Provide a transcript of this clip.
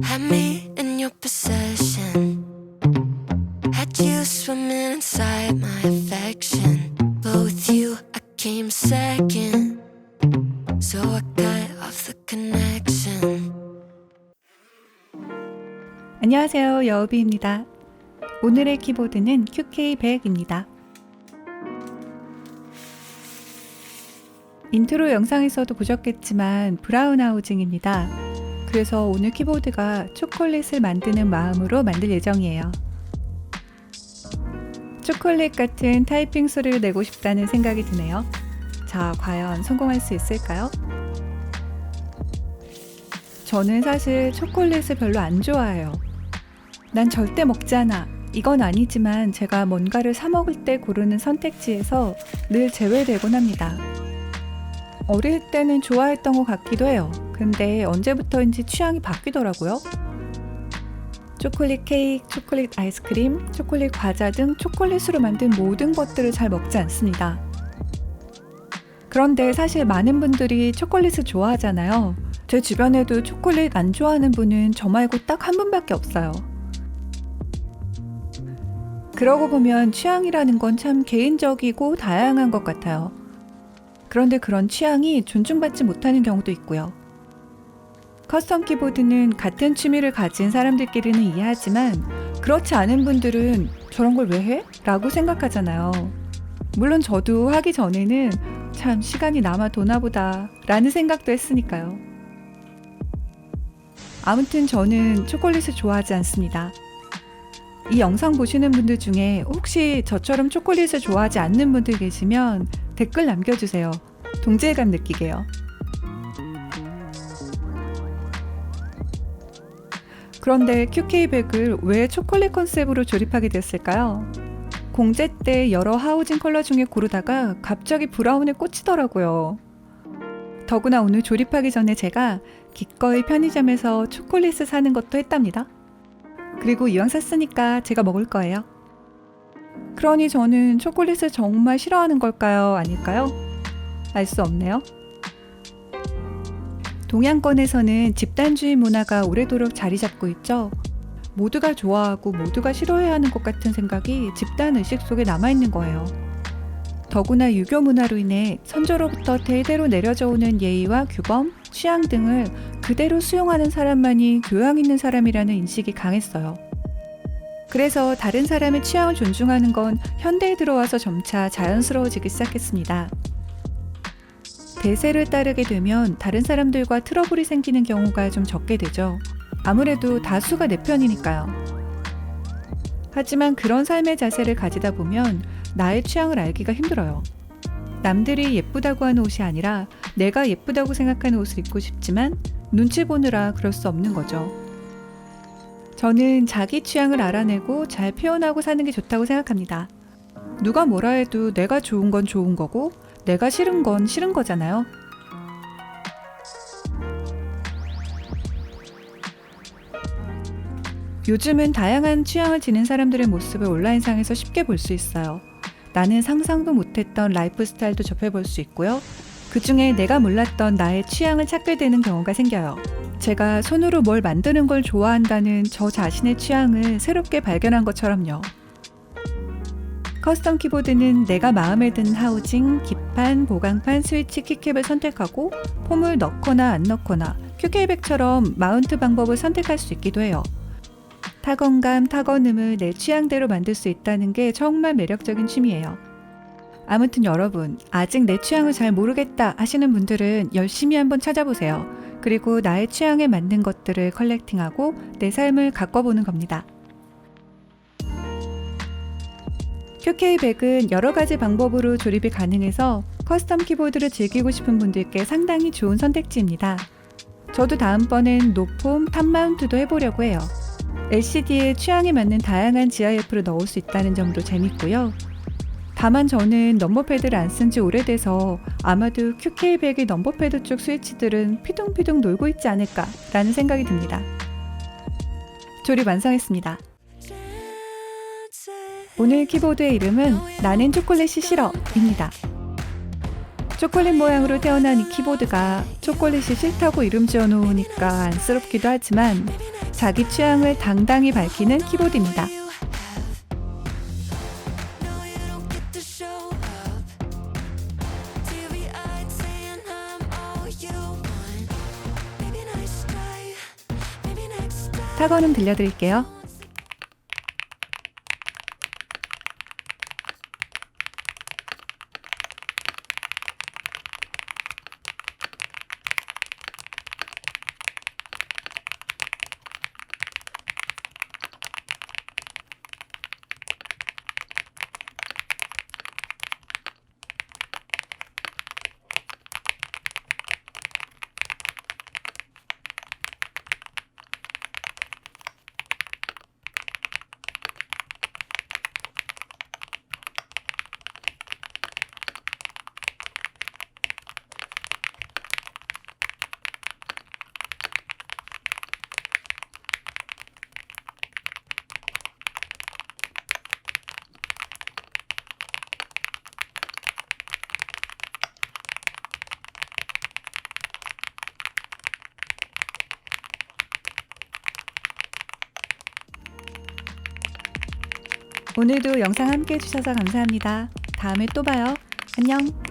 Had me in your possession. Had you swimming inside my affection. But with you I came second. So I cut off the connection. 안녕하세요, 여우비입니다. 오늘의 키보드는 QK100입니다. 인트로 영상에서도 보셨겠지만 브라운 하우징입니다. 그래서 오늘 키보드가 초콜릿을 만드는 마음으로 만들 예정이에요. 초콜릿 같은 타이핑 소리를 내고 싶다는 생각이 드네요. 자, 과연 성공할 수 있을까요? 저는 사실 초콜릿을 별로 안 좋아해요. 난 절대 먹지 않아. 이건 아니지만 제가 뭔가를 사 먹을 때 고르는 선택지에서 늘 제외되곤 합니다. 어릴 때는 좋아했던 것 같기도 해요. 근데 언제부터인지 취향이 바뀌더라고요. 초콜릿 케이크, 초콜릿 아이스크림, 초콜릿 과자 등 초콜릿으로 만든 모든 것들을 잘 먹지 않습니다. 그런데 사실 많은 분들이 초콜릿을 좋아하잖아요. 제 주변에도 초콜릿 안 좋아하는 분은 저 말고 딱 한 분밖에 없어요. 그러고 보면 취향이라는 건 참 개인적이고 다양한 것 같아요. 그런데 그런 취향이 존중받지 못하는 경우도 있고요. 커스텀 키보드는 같은 취미를 가진 사람들끼리는 이해하지만 그렇지 않은 분들은 저런 걸 왜 해? 라고 생각하잖아요. 물론 저도 하기 전에는 참 시간이 남아 도나 보다 라는 생각도 했으니까요. 아무튼 저는 초콜릿을 좋아하지 않습니다. 이 영상 보시는 분들 중에 혹시 저처럼 초콜릿을 좋아하지 않는 분들 계시면 댓글 남겨주세요. 동질감 느끼게요. 그런데 QK100을 왜 초콜릿 컨셉으로 조립하게 됐을까요? 공제 때 여러 하우징 컬러 중에 고르다가 갑자기 브라운에 꽂히더라고요. 더구나 오늘 조립하기 전에 제가 기꺼이 편의점에서 초콜릿을 사는 것도 했답니다. 그리고 이왕 샀으니까 제가 먹을 거예요. 그러니 저는 초콜릿을 정말 싫어하는 걸까요? 아닐까요? 알 수 없네요. 동양권에서는 집단주의 문화가 오래도록 자리 잡고 있죠. 모두가 좋아하고 모두가 싫어해야 하는 것 같은 생각이 집단의식 속에 남아있는 거예요. 더구나 유교 문화로 인해 선조로부터 대대로 내려져 오는 예의와 규범, 취향 등을 그대로 수용하는 사람만이 교양 있는 사람이라는 인식이 강했어요. 그래서 다른 사람의 취향을 존중하는 건 현대에 들어와서 점차 자연스러워지기 시작했습니다. 대세를 따르게 되면 다른 사람들과 트러블이 생기는 경우가 좀 적게 되죠. 아무래도 다수가 내 편이니까요. 하지만 그런 삶의 자세를 가지다 보면 나의 취향을 알기가 힘들어요. 남들이 예쁘다고 하는 옷이 아니라 내가 예쁘다고 생각하는 옷을 입고 싶지만 눈치 보느라 그럴 수 없는 거죠. 저는 자기 취향을 알아내고 잘 표현하고 사는 게 좋다고 생각합니다. 누가 뭐라 해도 내가 좋은 건 좋은 거고 내가 싫은 건 싫은 거잖아요. 요즘은 다양한 취향을 지닌 사람들의 모습을 온라인상에서 쉽게 볼 수 있어요. 나는 상상도 못했던 라이프 스타일도 접해볼 수 있고요. 그 중에 내가 몰랐던 나의 취향을 찾게 되는 경우가 생겨요. 제가 손으로 뭘 만드는 걸 좋아한다는 저 자신의 취향을 새롭게 발견한 것처럼요. 커스텀 키보드는 내가 마음에 드는 하우징, 기판, 보강판, 스위치, 키캡을 선택하고 폼을 넣거나 안 넣거나 QK100처럼 마운트 방법을 선택할 수 있기도 해요. 타건감, 타건음을 내 취향대로 만들 수 있다는 게 정말 매력적인 취미예요. 아무튼 여러분, 아직 내 취향을 잘 모르겠다 하시는 분들은 열심히 한번 찾아보세요. 그리고 나의 취향에 맞는 것들을 컬렉팅하고 내 삶을 가꿔보는 겁니다. QK100은 여러 가지 방법으로 조립이 가능해서 커스텀 키보드를 즐기고 싶은 분들께 상당히 좋은 선택지입니다. 저도 다음번엔 노폼, 탑 마운트도 해보려고 해요. LCD에 취향에 맞는 다양한 GIF를 넣을 수 있다는 점도 재밌고요. 다만 저는 넘버패드를 안 쓴 지 오래돼서 아마도 QK100의 넘버패드 쪽 스위치들은 피둥피둥 놀고 있지 않을까 라는 생각이 듭니다. 조립 완성했습니다. 오늘 키보드의 이름은 나는 초콜릿이 싫어 입니다. 초콜릿 모양으로 태어난 이 키보드가 초콜릿이 싫다고 이름 지어놓으니까 안쓰럽기도 하지만 자기 취향을 당당히 밝히는 키보드입니다. 타건음 들려드릴게요. 오늘도 영상 함께 해주셔서 감사합니다. 다음에 또 봐요. 안녕.